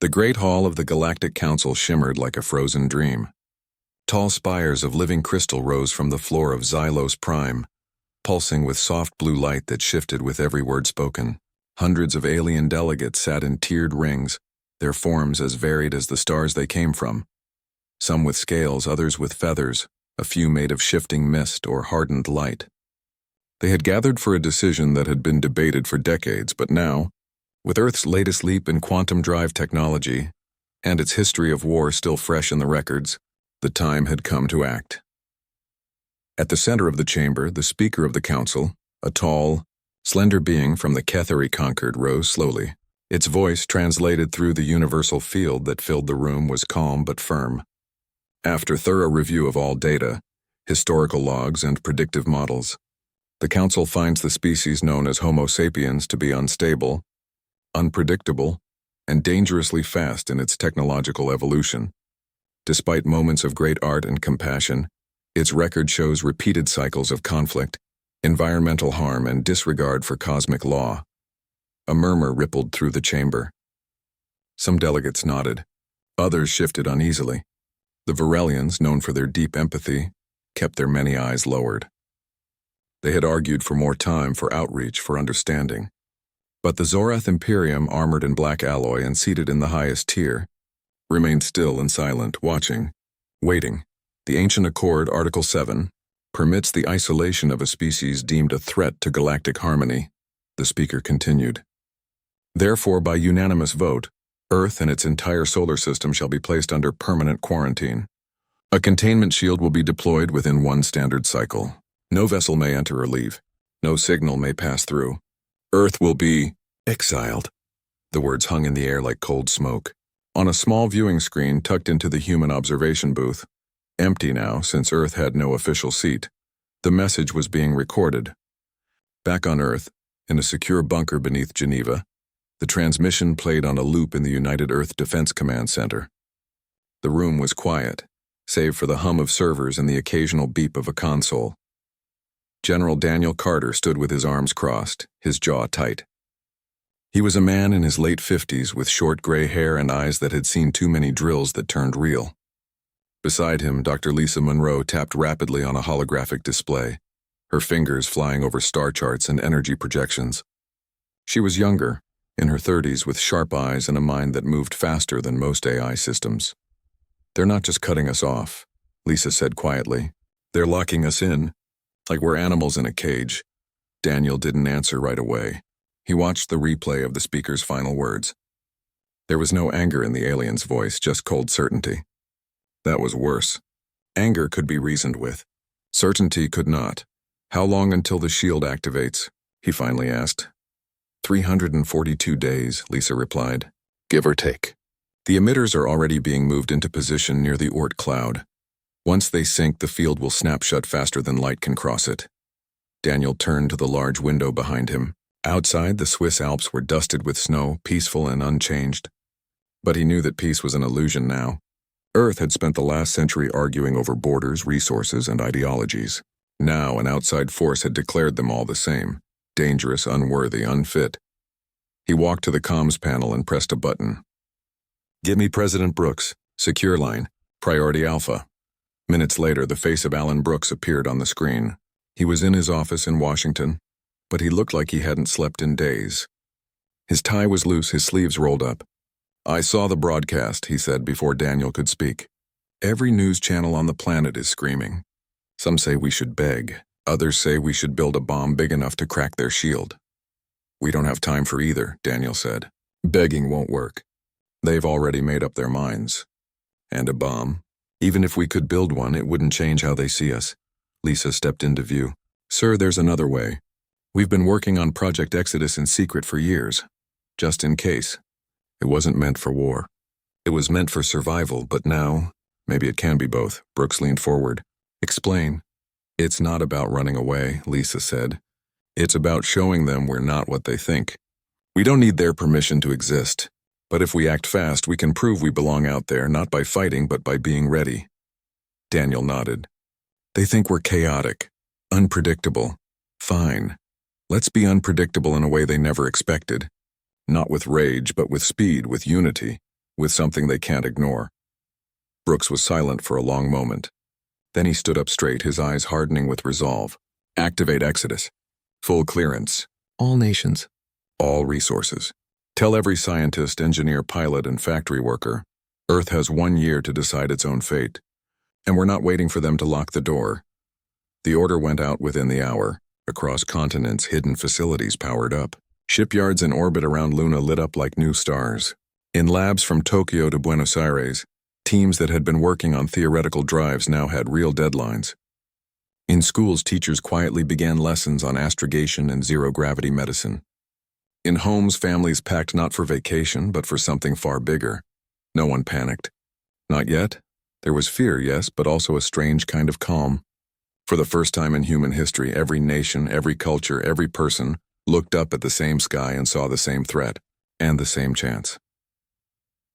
The great hall of the Galactic Council shimmered like a frozen dream. Tall spires of living crystal rose from the floor of Xylos Prime, pulsing with soft blue light that shifted with every word spoken. Hundreds of alien delegates sat in tiered rings, their forms as varied as the stars they came from. Some with scales, others with feathers, a few made of shifting mist or hardened light. They had gathered for a decision that had been debated for decades, but now, with Earth's latest leap in quantum drive technology, and its history of war still fresh in the records, the time had come to act. At the center of the chamber, the Speaker of the Council, a tall, slender being from the Ketheri conquered, rose slowly. Its voice, translated through the universal field that filled the room, was calm but firm. After thorough review of all data, historical logs, and predictive models, the Council finds the species known as Homo sapiens to be unstable, unpredictable, and dangerously fast in its technological evolution. Despite moments of great art and compassion, its record shows repeated cycles of conflict, environmental harm, and disregard for cosmic law. A murmur rippled through the chamber. Some delegates nodded. Others shifted uneasily. The Varelians, known for their deep empathy, kept their many eyes lowered. They had argued for more time, for outreach, for understanding. But the Zorath Imperium, armored in black alloy and seated in the highest tier, remained still and silent, watching, waiting. The Ancient Accord, Article 7, permits the isolation of a species deemed a threat to galactic harmony, the speaker continued. Therefore, by unanimous vote, Earth and its entire solar system shall be placed under permanent quarantine. A containment shield will be deployed within one standard cycle. No vessel may enter or leave. No signal may pass through. Earth will be exiled. The words hung in the air like cold smoke. On a small viewing screen tucked into the human observation booth, empty now since Earth had no official seat, the message was being recorded. Back on Earth, in a secure bunker beneath Geneva, the transmission played on a loop in the United Earth Defense Command Center. The room was quiet, save for the hum of servers and the occasional beep of a console. General Daniel Carter stood with his arms crossed, his jaw tight. He was a man in his late 50s with short gray hair and eyes that had seen too many drills that turned real. Beside him, Dr. Lisa Monroe tapped rapidly on a holographic display, her fingers flying over star charts and energy projections. She was younger, in her 30s, with sharp eyes and a mind that moved faster than most AI systems. "They're not just cutting us off," Lisa said quietly. "They're locking us in, like we're animals in a cage." Daniel didn't answer right away. He watched the replay of the speaker's final words. There was no anger in the alien's voice, just cold certainty. That was worse. Anger could be reasoned with. Certainty could not. "How long until the shield activates?" he finally asked. 342 days, Lisa replied. "Give or take. The emitters are already being moved into position near the Oort cloud. Once they sink, the field will snap shut faster than light can cross it." Daniel turned to the large window behind him. Outside, the Swiss Alps were dusted with snow, peaceful and unchanged. But he knew that peace was an illusion now. Earth had spent the last century arguing over borders, resources, and ideologies. Now an outside force had declared them all the same: dangerous, unworthy, unfit. He walked to the comms panel and pressed a button. "Give me President Brooks, secure line, priority alpha." Minutes later, the face of Alan Brooks appeared on the screen. He was in his office in Washington, but he looked like he hadn't slept in days. His tie was loose, his sleeves rolled up. "I saw the broadcast," he said before Daniel could speak. "Every news channel on the planet is screaming. Some say we should beg. Others say we should build a bomb big enough to crack their shield." "We don't have time for either," Daniel said. "Begging won't work. They've already made up their minds. And a bomb, even if we could build one, it wouldn't change how they see us." Lisa stepped into view. "Sir, there's another way. We've been working on Project Exodus in secret for years, just in case. It wasn't meant for war. It was meant for survival, but now, maybe it can be both." Brooks leaned forward. "Explain." "It's not about running away," Lisa said. "It's about showing them we're not what they think. We don't need their permission to exist. But if we act fast, we can prove we belong out there, not by fighting, but by being ready." Daniel nodded. "They think we're chaotic, unpredictable. Fine. Let's be unpredictable in a way they never expected. Not with rage, but with speed, with unity, with something they can't ignore. Brooks was silent for a long moment. Then he stood up straight, his eyes hardening with resolve. Activate Exodus. Full clearance. All nations. All resources. Tell every scientist, engineer, pilot, and factory worker, Earth has 1 year to decide its own fate. And we're not waiting for them to lock the door. The order went out within the hour. Across continents, hidden facilities powered up. Shipyards in orbit around Luna lit up like new stars. In labs from Tokyo to Buenos Aires, teams that had been working on theoretical drives now had real deadlines. In schools, teachers quietly began lessons on astrogation and zero-gravity medicine. In homes, families packed not for vacation, but for something far bigger. No one panicked. Not yet. There was fear, yes, but also a strange kind of calm. For the first time in human history, every nation, every culture, every person looked up at the same sky and saw the same threat, and the same chance.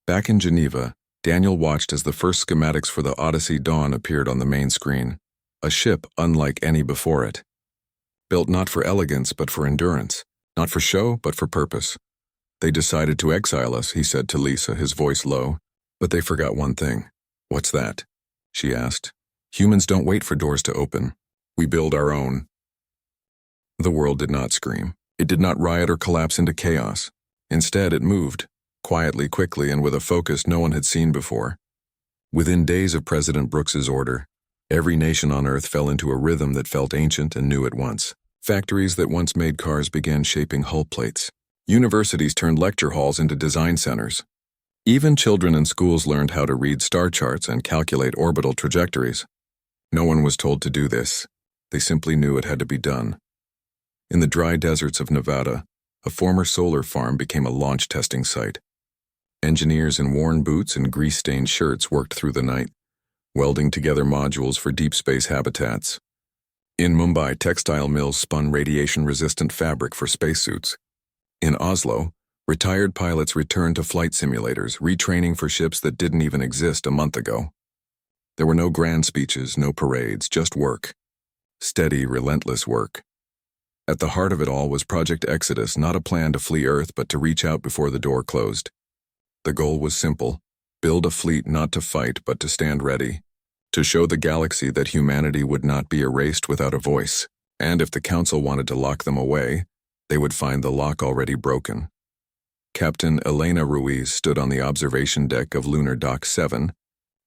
Back in Geneva, Daniel watched as the first schematics for the Odyssey Dawn appeared on the main screen. A ship unlike any before it. Built not for elegance, but for endurance. Not for show, but for purpose. They decided to exile us, he said to Lisa, his voice low. But they forgot one thing. What's that? She asked. Humans don't wait for doors to open. We build our own. The world did not scream. It did not riot or collapse into chaos. Instead, it moved, quietly, quickly, and with a focus no one had seen before. Within days of President Brooks's order, every nation on Earth fell into a rhythm that felt ancient and new at once. Factories that once made cars began shaping hull plates. Universities turned lecture halls into design centers. Even children in schools learned how to read star charts and calculate orbital trajectories. No one was told to do this. They simply knew it had to be done. In the dry deserts of Nevada, a former solar farm became a launch testing site. Engineers in worn boots and grease-stained shirts worked through the night, welding together modules for deep space habitats. In Mumbai, textile mills spun radiation-resistant fabric for spacesuits. In Oslo, retired pilots returned to flight simulators, retraining for ships that didn't even exist a month ago. There were no grand speeches, no parades, just work. Steady, relentless work. At the heart of it all was Project Exodus, not a plan to flee Earth, but to reach out before the door closed. The goal was simple: build a fleet not to fight, but to stand ready, to show the galaxy that humanity would not be erased without a voice, and if the Council wanted to lock them away, they would find the lock already broken. Captain Elena Ruiz stood on the observation deck of Lunar Dock 7,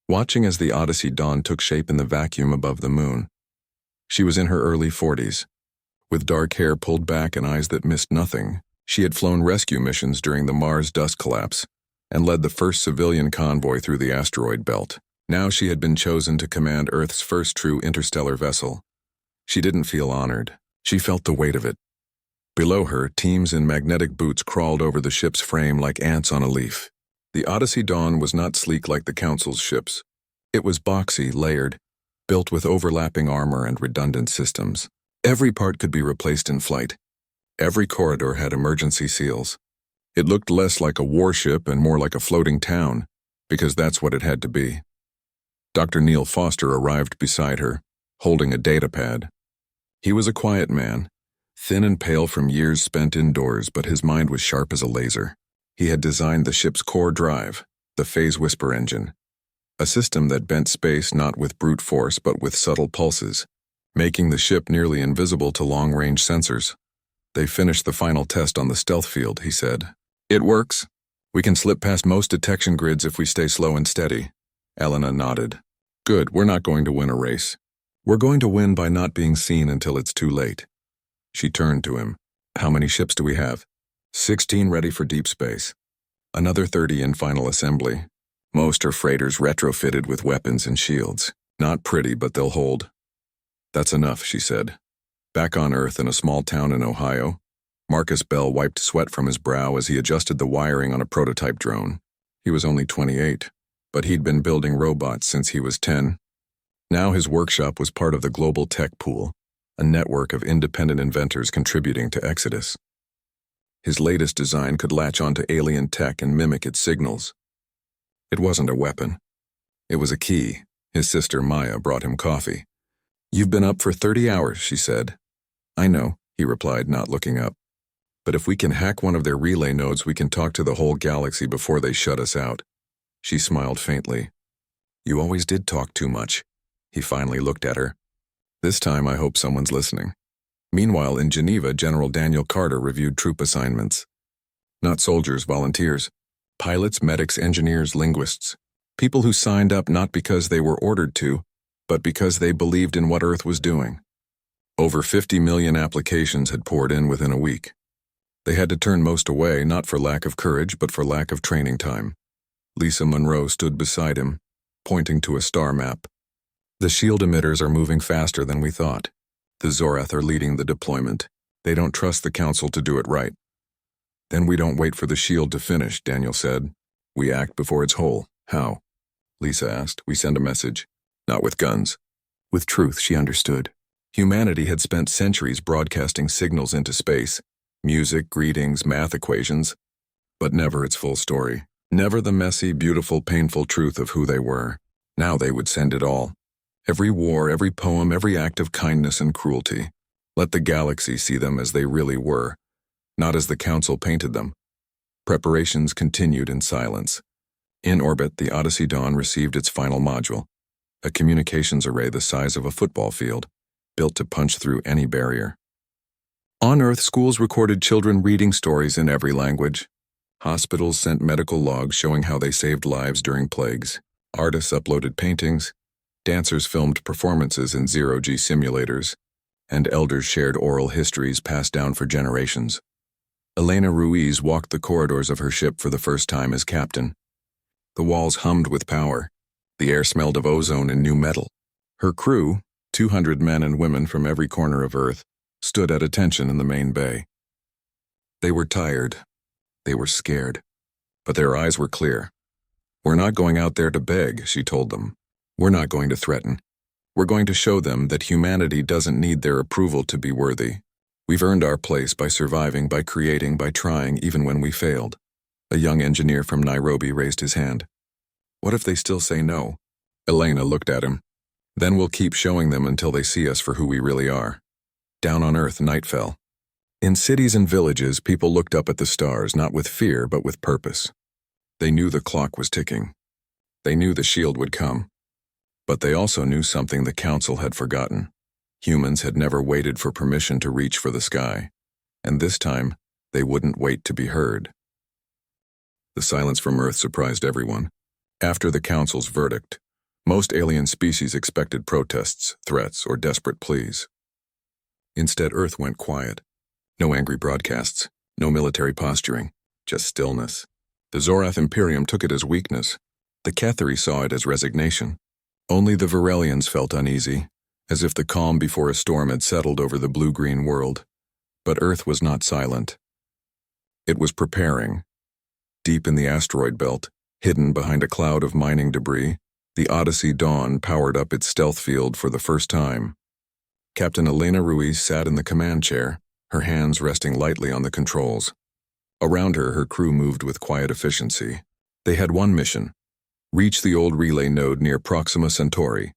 watching as the Odyssey Dawn took shape in the vacuum above the moon. She was in her early 40s. With dark hair pulled back and eyes that missed nothing, she had flown rescue missions during the Mars dust collapse and led the first civilian convoy through the asteroid belt. Now she had been chosen to command Earth's first true interstellar vessel. She didn't feel honored. She felt the weight of it. Below her, teams in magnetic boots crawled over the ship's frame like ants on a leaf. The Odyssey Dawn was not sleek like the Council's ships. It was boxy, layered, built with overlapping armor and redundant systems. Every part could be replaced in flight. Every corridor had emergency seals. It looked less like a warship and more like a floating town, because that's what it had to be. Dr. Neil Foster arrived beside her, holding a datapad. He was a quiet man, thin and pale from years spent indoors, but his mind was sharp as a laser. He had designed the ship's core drive, the Phase Whisper engine, a system that bent space not with brute force but with subtle pulses, making the ship nearly invisible to long-range sensors. They finished the final test on the stealth field, he said. It works. We can slip past most detection grids if we stay slow and steady. Elena nodded. Good, we're not going to win a race. We're going to win by not being seen until it's too late. She turned to him. How many ships do we have? 16 ready for deep space. Another 30 in final assembly. Most are freighters retrofitted with weapons and shields. Not pretty, but they'll hold. That's enough, she said. Back on Earth in a small town in Ohio, Marcus Bell wiped sweat from his brow as he adjusted the wiring on a prototype drone. He was only 28, but he'd been building robots since he was 10. Now his workshop was part of the global tech pool, a network of independent inventors contributing to Exodus. His latest design could latch onto alien tech and mimic its signals. It wasn't a weapon. It was a key. His sister Maya brought him coffee. You've been up for 30 hours, she said. I know, he replied, not looking up. But if we can hack one of their relay nodes, we can talk to the whole galaxy before they shut us out. She smiled faintly. You always did talk too much. He finally looked at her. This time I hope someone's listening. Meanwhile, in Geneva, General Daniel Carter reviewed troop assignments. Not soldiers, volunteers. Pilots, medics, engineers, linguists. People who signed up not because they were ordered to, but because they believed in what Earth was doing. Over 50 million applications had poured in within a week. They had to turn most away, not for lack of courage, but for lack of training time. Lisa Monroe stood beside him, pointing to a star map. The shield emitters are moving faster than we thought. The Zorath are leading the deployment. They don't trust the Council to do it right. Then we don't wait for the shield to finish, Daniel said. We act before it's whole. How? Lisa asked. We send a message. Not with guns. With truth, she understood. Humanity had spent centuries broadcasting signals into space. Music, greetings, math equations. But never its full story. Never the messy, beautiful, painful truth of who they were. Now they would send it all. Every war, every poem, every act of kindness and cruelty. Let the galaxy see them as they really were, not as the Council painted them. Preparations continued in silence. In orbit, the Odyssey Dawn received its final module, a communications array the size of a football field, built to punch through any barrier. On Earth, schools recorded children reading stories in every language. Hospitals sent medical logs showing how they saved lives during plagues. Artists uploaded paintings. Dancers filmed performances in zero-G simulators, and elders shared oral histories passed down for generations. Elena Ruiz walked the corridors of her ship for the first time as captain. The walls hummed with power. The air smelled of ozone and new metal. Her crew, 200 men and women from every corner of Earth, stood at attention in the main bay. They were tired. They were scared. But their eyes were clear. We're not going out there to beg, she told them. We're not going to threaten. We're going to show them that humanity doesn't need their approval to be worthy. We've earned our place by surviving, by creating, by trying, even when we failed. A young engineer from Nairobi raised his hand. What if they still say no? Elena looked at him. Then we'll keep showing them until they see us for who we really are. Down on Earth, night fell. In cities and villages, people looked up at the stars, not with fear, but with purpose. They knew the clock was ticking. They knew the shield would come. But they also knew something the Council had forgotten. Humans had never waited for permission to reach for the sky, and this time, they wouldn't wait to be heard. The silence from Earth surprised everyone. After the Council's verdict, most alien species expected protests, threats, or desperate pleas. Instead, Earth went quiet. No angry broadcasts, no military posturing, just stillness. The Zorath Imperium took it as weakness. The Ketheri saw it as resignation. Only the Varelians felt uneasy, as if the calm before a storm had settled over the blue-green world. But Earth was not silent. It was preparing. Deep in the asteroid belt, hidden behind a cloud of mining debris, the Odyssey Dawn powered up its stealth field for the first time. Captain Elena Ruiz sat in the command chair, her hands resting lightly on the controls. Around her, her crew moved with quiet efficiency. They had one mission: reach the old relay node near Proxima Centauri,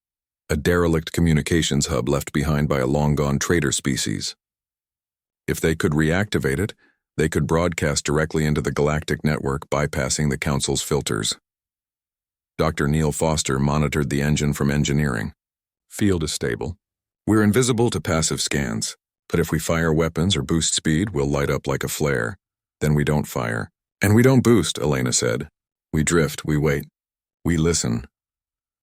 a derelict communications hub left behind by a long-gone traitor species. If they could reactivate it, they could broadcast directly into the galactic network, bypassing the Council's filters. Dr. Neil Foster monitored the engine from engineering. Field is stable. We're invisible to passive scans, but if we fire weapons or boost speed, we'll light up like a flare. Then we don't fire. And we don't boost, Elena said. We drift, we wait. We listen.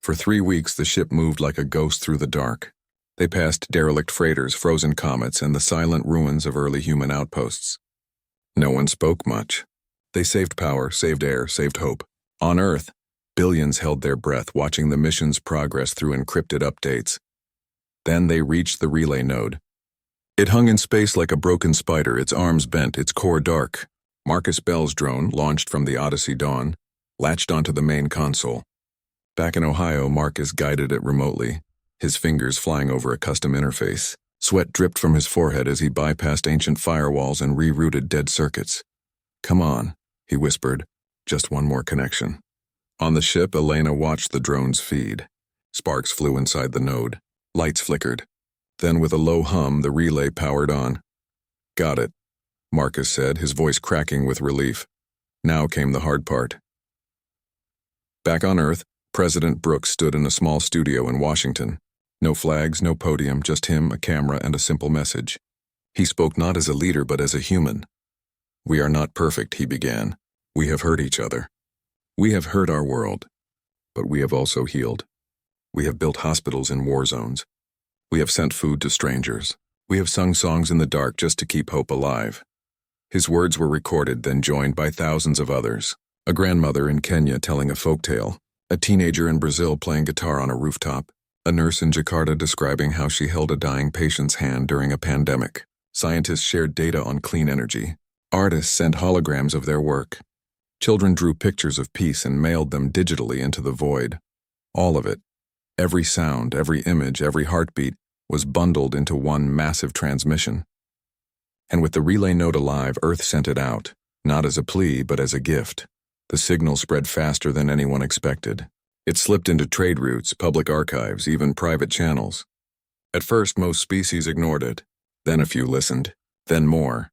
For 3 weeks, the ship moved like a ghost through the dark. They passed derelict freighters, frozen comets, and the silent ruins of early human outposts. No one spoke much. They saved power, saved air, saved hope. On Earth, billions held their breath, watching the mission's progress through encrypted updates. Then they reached the relay node. It hung in space like a broken spider, its arms bent, its core dark. Marcus Bell's drone, launched from the Odyssey Dawn, latched onto the main console. Back in Ohio, Marcus guided it remotely, his fingers flying over a custom interface. Sweat dripped from his forehead as he bypassed ancient firewalls and rerouted dead circuits. Come on, he whispered, just one more connection. On the ship, Elena watched the drone's feed. Sparks flew inside the node. Lights flickered. Then with a low hum, the relay powered on. Got it, Marcus said, his voice cracking with relief. Now came the hard part. Back on Earth, President Brooks stood in a small studio in Washington. No flags, no podium, just him, a camera, and a simple message. He spoke not as a leader but as a human. "We are not perfect," he began. "We have hurt each other. We have hurt our world. But we have also healed. We have built hospitals in war zones. We have sent food to strangers. We have sung songs in the dark just to keep hope alive." His words were recorded, then joined by thousands of others. A grandmother in Kenya telling a folktale, a teenager in Brazil playing guitar on a rooftop, a nurse in Jakarta describing how she held a dying patient's hand during a pandemic. Scientists shared data on clean energy. Artists sent holograms of their work. Children drew pictures of peace and mailed them digitally into the void. All of it, every sound, every image, every heartbeat, was bundled into one massive transmission. And with the relay node alive, Earth sent it out, not as a plea but as a gift. The signal spread faster than anyone expected. It slipped into trade routes, public archives, even private channels. At first, most species ignored it. Then a few listened. Then more.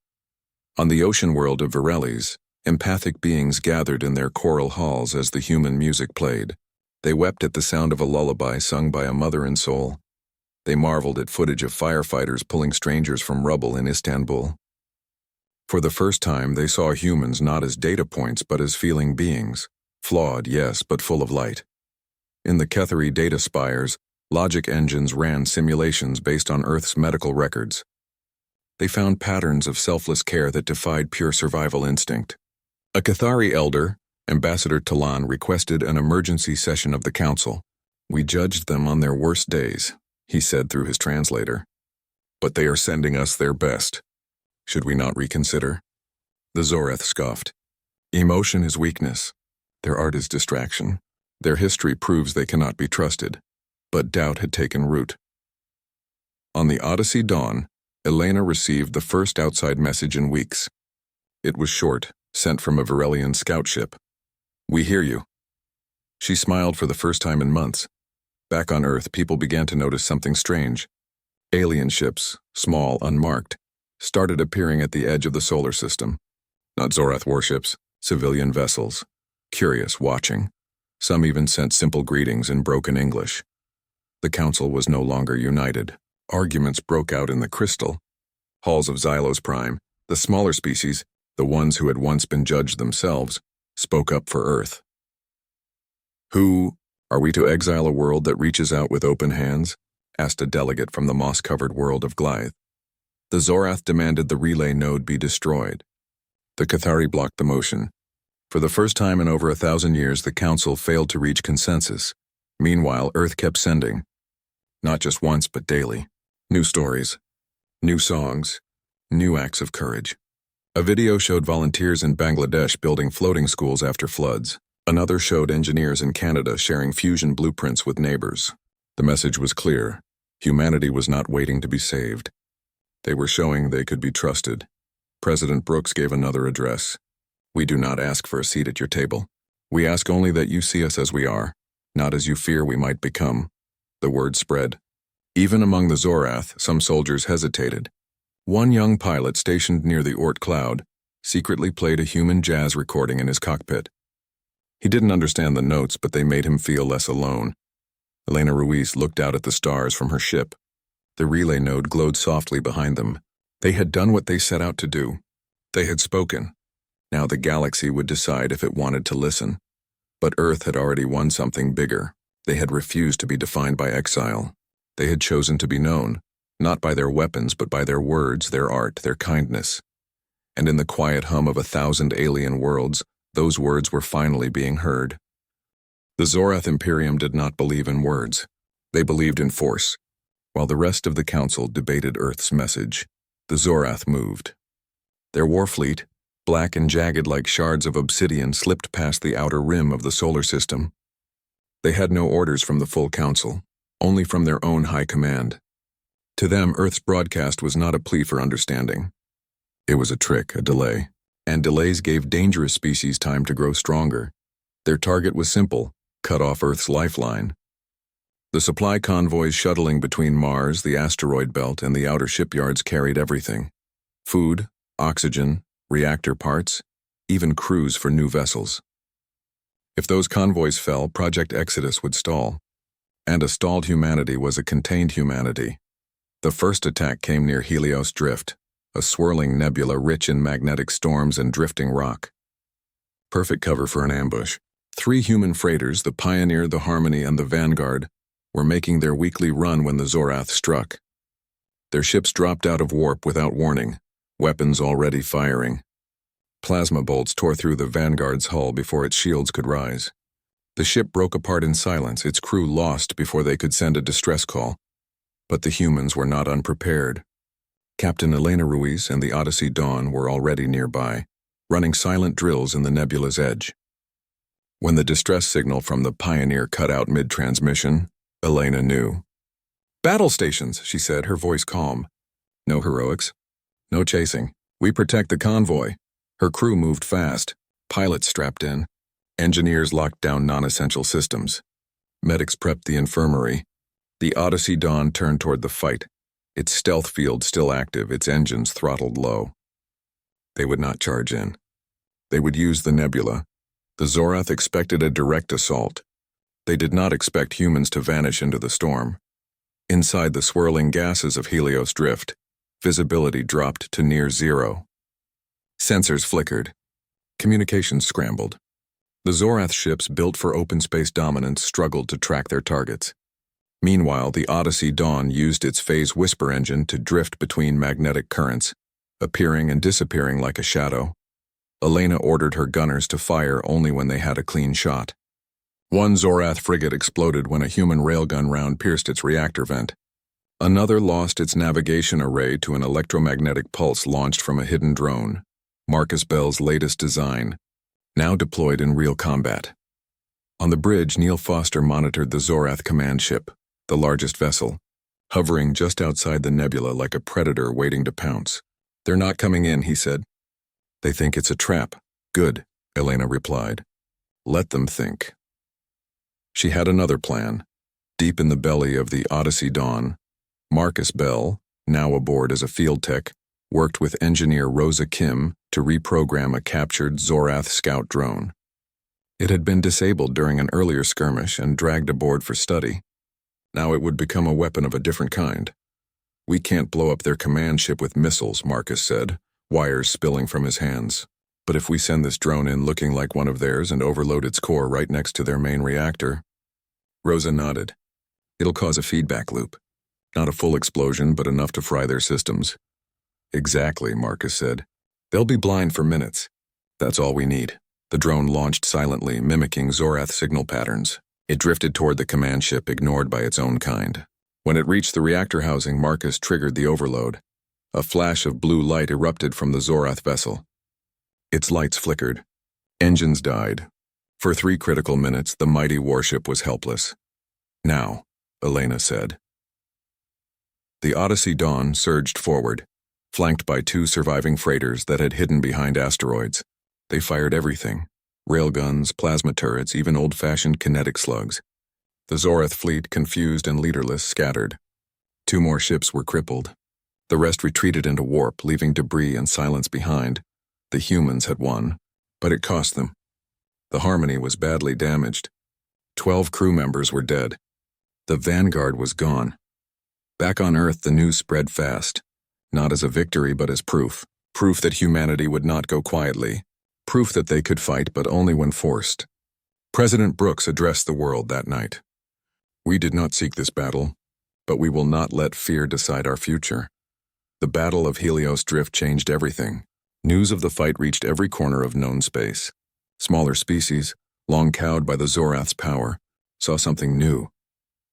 On the ocean world of Virelis, empathic beings gathered in their coral halls as the human music played. They wept at the sound of a lullaby sung by a mother in soul. They marveled at footage of firefighters pulling strangers from rubble in Istanbul. For the first time, they saw humans not as data points but as feeling beings. Flawed, yes, but full of light. In the Kethari data spires, logic engines ran simulations based on Earth's medical records. They found patterns of selfless care that defied pure survival instinct. A Kethari elder, Ambassador Talan, requested an emergency session of the council. "We judged them on their worst days," he said through his translator. "But they are sending us their best. Should we not reconsider?" The Zorath scoffed. "Emotion is weakness. Their art is distraction. Their history proves they cannot be trusted." But doubt had taken root. On the Odyssey dawn, Elena received the first outside message in weeks. It was short, sent from a Virelian scout ship. "We hear you." She smiled for the first time in months. Back on Earth, people began to notice something strange. Alien ships, small, unmarked, started appearing at the edge of the solar system. Not Zorath warships, civilian vessels. Curious, watching. Some even sent simple greetings in broken English. The council was no longer united. Arguments broke out in the crystal. Halls of Xylos Prime, the smaller species, the ones who had once been judged themselves, spoke up for Earth. "Who are we to exile a world that reaches out with open hands?" asked a delegate from the moss-covered world of Glythe. The Zorath demanded the relay node be destroyed. The Kethari blocked the motion. For the first time in over 1,000 years, the council failed to reach consensus. Meanwhile, Earth kept sending. Not just once, but daily. New stories. New songs. New acts of courage. A video showed volunteers in Bangladesh building floating schools after floods. Another showed engineers in Canada sharing fusion blueprints with neighbors. The message was clear. Humanity was not waiting to be saved. They were showing they could be trusted. President Brooks gave another address. "We do not ask for a seat at your table. We ask only that you see us as we are, not as you fear we might become." The word spread. Even among the Zorath, some soldiers hesitated. One young pilot stationed near the Oort cloud secretly played a human jazz recording in his cockpit. He didn't understand the notes, but they made him feel less alone. Elena Ruiz looked out at the stars from her ship. The relay node glowed softly behind them. They had done what they set out to do. They had spoken. Now the galaxy would decide if it wanted to listen. But Earth had already won something bigger. They had refused to be defined by exile. They had chosen to be known, not by their weapons, but by their words, their art, their kindness. And in the quiet hum of 1,000 alien worlds, those words were finally being heard. The Zorath Imperium did not believe in words. They believed in force. While the rest of the council debated Earth's message, the Zorath moved. Their war fleet, black and jagged like shards of obsidian, slipped past the outer rim of the solar system. They had no orders from the full council, only from their own high command. To them, Earth's broadcast was not a plea for understanding. It was a trick, a delay, and delays gave dangerous species time to grow stronger. Their target was simple: cut off Earth's lifeline. The supply convoys shuttling between Mars, the asteroid belt, and the outer shipyards carried everything: food, oxygen, reactor parts, even crews for new vessels. If those convoys fell, Project Exodus would stall. And a stalled humanity was a contained humanity. The first attack came near Helios Drift, a swirling nebula rich in magnetic storms and drifting rock. Perfect cover for an ambush. 3 human freighters, the Pioneer, the Harmony, and the Vanguard, were making their weekly run when the Zorath struck. Their ships dropped out of warp without warning, weapons already firing. Plasma bolts tore through the Vanguard's hull before its shields could rise. The ship broke apart in silence, its crew lost before they could send a distress call. But the humans were not unprepared. Captain Elena Ruiz and the Odyssey Dawn were already nearby, running silent drills in the nebula's edge. When the distress signal from the Pioneer cut out mid-transmission, Elena knew. "Battle stations," she said, her voice calm. "No heroics. No chasing. We protect the convoy." Her crew moved fast, pilots strapped in. Engineers locked down non-essential systems. Medics prepped the infirmary. The Odyssey Dawn turned toward the fight, its stealth field still active, its engines throttled low. They would not charge in. They would use the nebula. The Zorath expected a direct assault. They did not expect humans to vanish into the storm. Inside the swirling gases of Helios Drift, visibility dropped to near zero. Sensors flickered. Communications scrambled. The Zorath ships built for open space dominance struggled to track their targets. Meanwhile, the Odyssey Dawn used its phase whisper engine to drift between magnetic currents, appearing and disappearing like a shadow. Elena ordered her gunners to fire only when they had a clean shot. One Zorath frigate exploded when a human railgun round pierced its reactor vent. Another lost its navigation array to an electromagnetic pulse launched from a hidden drone, Marcus Bell's latest design, now deployed in real combat. On the bridge, Neil Foster monitored the Zorath command ship, the largest vessel, hovering just outside the nebula like a predator waiting to pounce. "They're not coming in," he said. "They think it's a trap." "Good," Elena replied. "Let them think." She had another plan. Deep in the belly of the Odyssey Dawn, Marcus Bell, now aboard as a field tech, worked with engineer Rosa Kim to reprogram a captured Zorath scout drone. It had been disabled during an earlier skirmish and dragged aboard for study. Now it would become a weapon of a different kind. "We can't blow up their command ship with missiles," Marcus said, wires spilling from his hands. "But if we send this drone in looking like one of theirs and overload its core right next to their main reactor..." Rosa nodded. "It'll cause a feedback loop. Not a full explosion, but enough to fry their systems." "Exactly," Marcus said. "They'll be blind for minutes. That's all we need." The drone launched silently, mimicking Zorath signal patterns. It drifted toward the command ship, ignored by its own kind. When it reached the reactor housing, Marcus triggered the overload. A flash of blue light erupted from the Zorath vessel. Its lights flickered. Engines died. For 3 critical minutes, the mighty warship was helpless. "Now," Elena said. The Odyssey Dawn surged forward, flanked by 2 surviving freighters that had hidden behind asteroids. They fired everything: railguns, plasma turrets, even old-fashioned kinetic slugs. The Zorath fleet, confused and leaderless, scattered. 2 more ships were crippled. The rest retreated into warp, leaving debris and silence behind. The humans had won, but it cost them. The Harmony was badly damaged. 12 crew members were dead. The Vanguard was gone. Back on Earth, the news spread fast, not as a victory but as proof. Proof that humanity would not go quietly. Proof that they could fight, but only when forced. President Brooks addressed the world that night. "We did not seek this battle, but we will not let fear decide our future." The Battle of Helios Drift changed everything. News of the fight reached every corner of known space. Smaller species, long cowed by the Zorath's power, saw something new.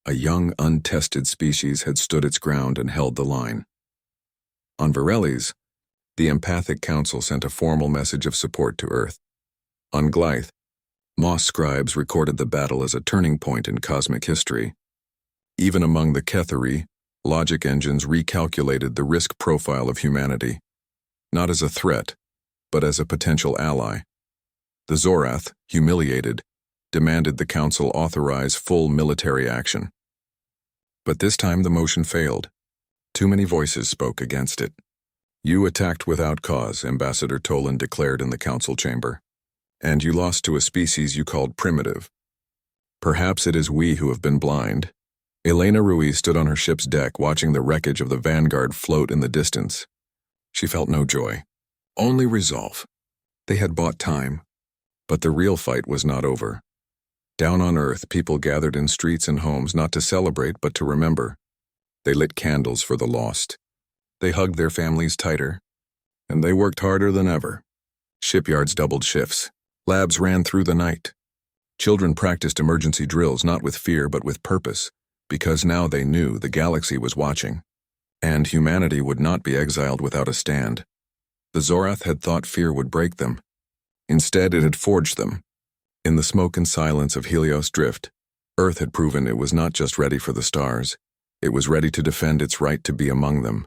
A young, untested species had stood its ground and held the line. On Varellis, the Empathic Council sent a formal message of support to Earth. On Glythe, Moss scribes recorded the battle as a turning point in cosmic history. Even among the Ketheri, logic engines recalculated the risk profile of humanity, not as a threat, but as a potential ally. The Zorath, humiliated, demanded the Council authorize full military action. But this time the motion failed. Too many voices spoke against it. "You attacked without cause," Ambassador Tolan declared in the Council chamber. And you lost to a species you called primitive. Perhaps it is we who have been blind. Elena Ruiz stood on her ship's deck watching the wreckage of the Vanguard float in the distance. She felt no joy, only resolve. They had bought time, but the real fight was not over. Down on Earth, people gathered in streets and homes not to celebrate but to remember. They lit candles for the lost. They hugged their families tighter, and they worked harder than ever. Shipyards doubled shifts. Labs ran through the night. Children practiced emergency drills not with fear but with purpose, because now they knew the galaxy was watching. And humanity would not be exiled without a stand. The Zorath had thought fear would break them. Instead, it had forged them. In the smoke and silence of Helios Drift, Earth had proven it was not just ready for the stars, it was ready to defend its right to be among them.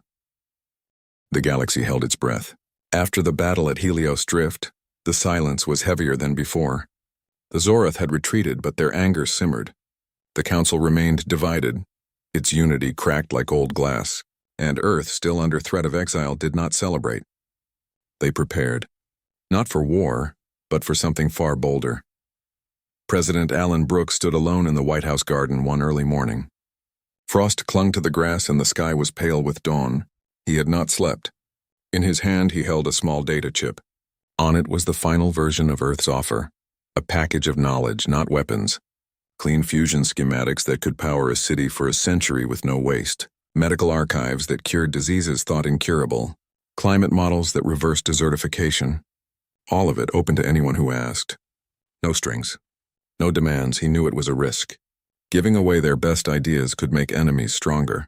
The galaxy held its breath. After the battle at Helios Drift, the silence was heavier than before. The Zorath had retreated, but their anger simmered. The Council remained divided. Its unity cracked like old glass, and Earth, still under threat of exile, did not celebrate. They prepared, not for war, but for something far bolder. President Alan Brooks stood alone in the White House garden one early morning. Frost clung to the grass and the sky was pale with dawn. He had not slept. In his hand he held a small data chip. On it was the final version of Earth's offer, a package of knowledge, not weapons. Clean fusion schematics that could power a city for a century with no waste. Medical archives that cured diseases thought incurable. Climate models that reversed desertification. All of it open to anyone who asked. No strings. No demands. He knew it was a risk. Giving away their best ideas could make enemies stronger.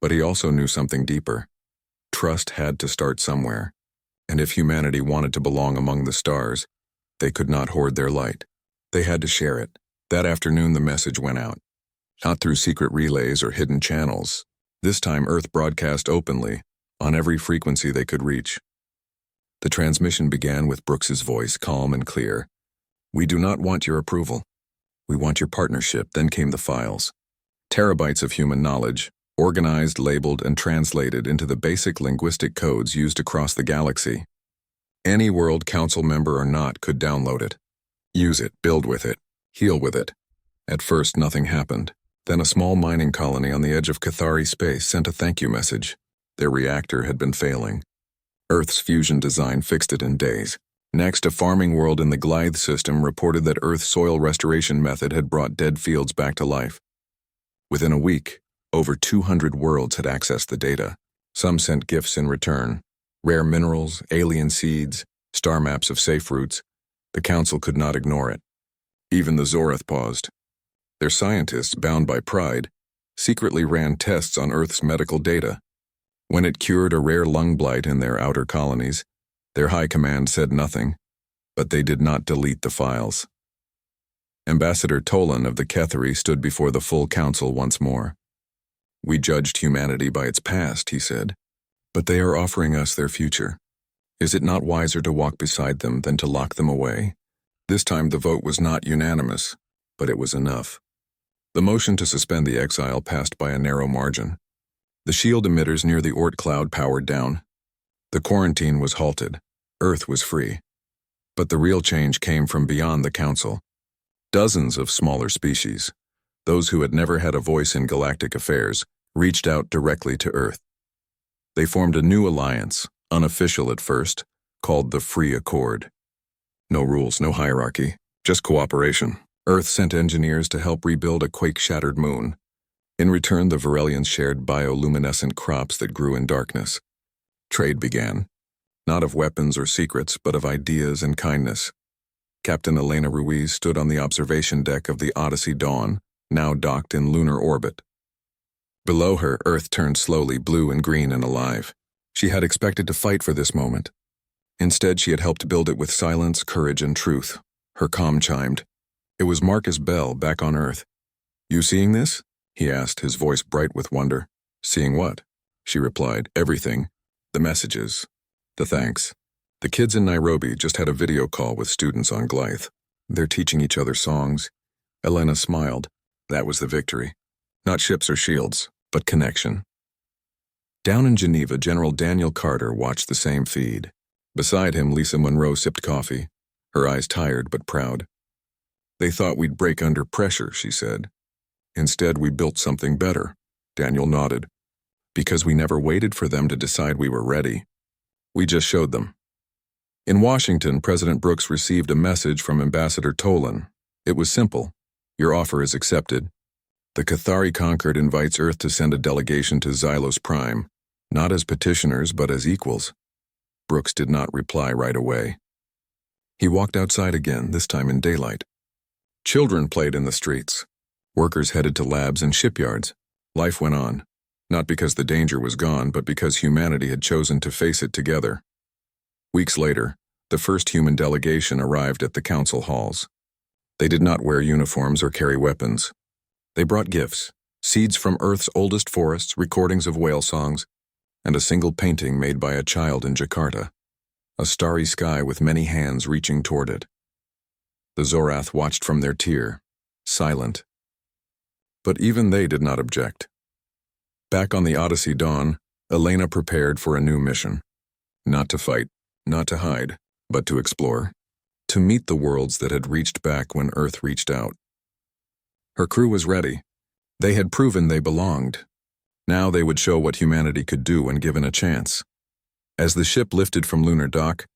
But he also knew something deeper. Trust had to start somewhere. And if humanity wanted to belong among the stars, they could not hoard their light. They had to share it. That afternoon the message went out. Not through secret relays or hidden channels. This time Earth broadcast openly, on every frequency they could reach. The transmission began with Brooks's voice, calm and clear. "We do not want your approval. We want your partnership." Then came the files. Terabytes of human knowledge, organized, labeled, and translated into the basic linguistic codes used across the galaxy. Any World Council member or not could download it. Use it, build with it, heal with it. At first, nothing happened. Then a small mining colony on the edge of Cathari space sent a thank you message. Their reactor had been failing. Earth's fusion design fixed it in days. Next, a farming world in the Glythe system reported that Earth's soil restoration method had brought dead fields back to life. Within a week, over 200 worlds had accessed the data. Some sent gifts in return. Rare minerals, alien seeds, star maps of safe routes. The Council could not ignore it. Even the Zorath paused. Their scientists, bound by pride, secretly ran tests on Earth's medical data. When it cured a rare lung blight in their outer colonies, their high command said nothing, but they did not delete the files. Ambassador Tolan of the Kethari stood before the full council once more. "We judged humanity by its past," he said, "but they are offering us their future. Is it not wiser to walk beside them than to lock them away?" This time the vote was not unanimous, but it was enough. The motion to suspend the exile passed by a narrow margin. The shield emitters near the Oort cloud powered down. The quarantine was halted. Earth was free. But the real change came from beyond the Council. Dozens of smaller species, those who had never had a voice in galactic affairs, reached out directly to Earth. They formed a new alliance, unofficial at first, called the Free Accord. No rules, no hierarchy, just cooperation. Earth sent engineers to help rebuild a quake-shattered moon. In return, the Varelians shared bioluminescent crops that grew in darkness. Trade began, not of weapons or secrets, but of ideas and kindness. Captain Elena Ruiz stood on the observation deck of the Odyssey Dawn, now docked in lunar orbit. Below her, Earth turned slowly blue and green and alive. She had expected to fight for this moment. Instead, she had helped build it with silence, courage, and truth. Her comm chimed. It was Marcus Bell, back on Earth. "You seeing this?" he asked, his voice bright with wonder. "Seeing what?" she replied. "Everything. The messages. The thanks. The kids in Nairobi just had a video call with students on Glythe. They're teaching each other songs." Elena smiled. That was the victory. Not ships or shields, but connection. Down in Geneva, General Daniel Carter watched the same feed. Beside him, Lisa Monroe sipped coffee. her eyes tired but proud. "They thought we'd break under pressure," she said. "Instead, we built something better," Daniel nodded. "Because we never waited for them to decide we were ready. We just showed them." In Washington, President Brooks received a message from Ambassador Tolan. It was simple. "Your offer is accepted. The Cathari Concord invites Earth to send a delegation to Xylos Prime, not as petitioners but as equals." Brooks did not reply right away. He walked outside again, this time in daylight. Children played in the streets. Workers headed to labs and shipyards. Life went on, not because the danger was gone, but because humanity had chosen to face it together. Weeks later, the first human delegation arrived at the council halls. They did not wear uniforms or carry weapons. They brought gifts, seeds from Earth's oldest forests, recordings of whale songs, and a single painting made by a child in Jakarta, a starry sky with many hands reaching toward it. The Zorath watched from their tier, silent. But even they did not object. Back on the Odyssey Dawn, Elena prepared for a new mission. Not to fight, not to hide, but to explore. To meet the worlds that had reached back when Earth reached out. Her crew was ready. They had proven they belonged. Now they would show what humanity could do when given a chance. As the ship lifted from lunar dock,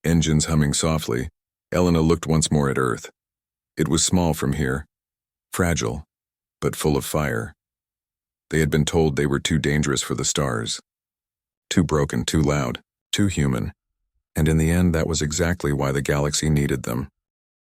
engines humming softly, Elena looked once more at Earth. It was small from here, fragile, but full of fire. They had been told they were too dangerous for the stars. Too broken, too loud, too human. And in the end, that was exactly why the galaxy needed them.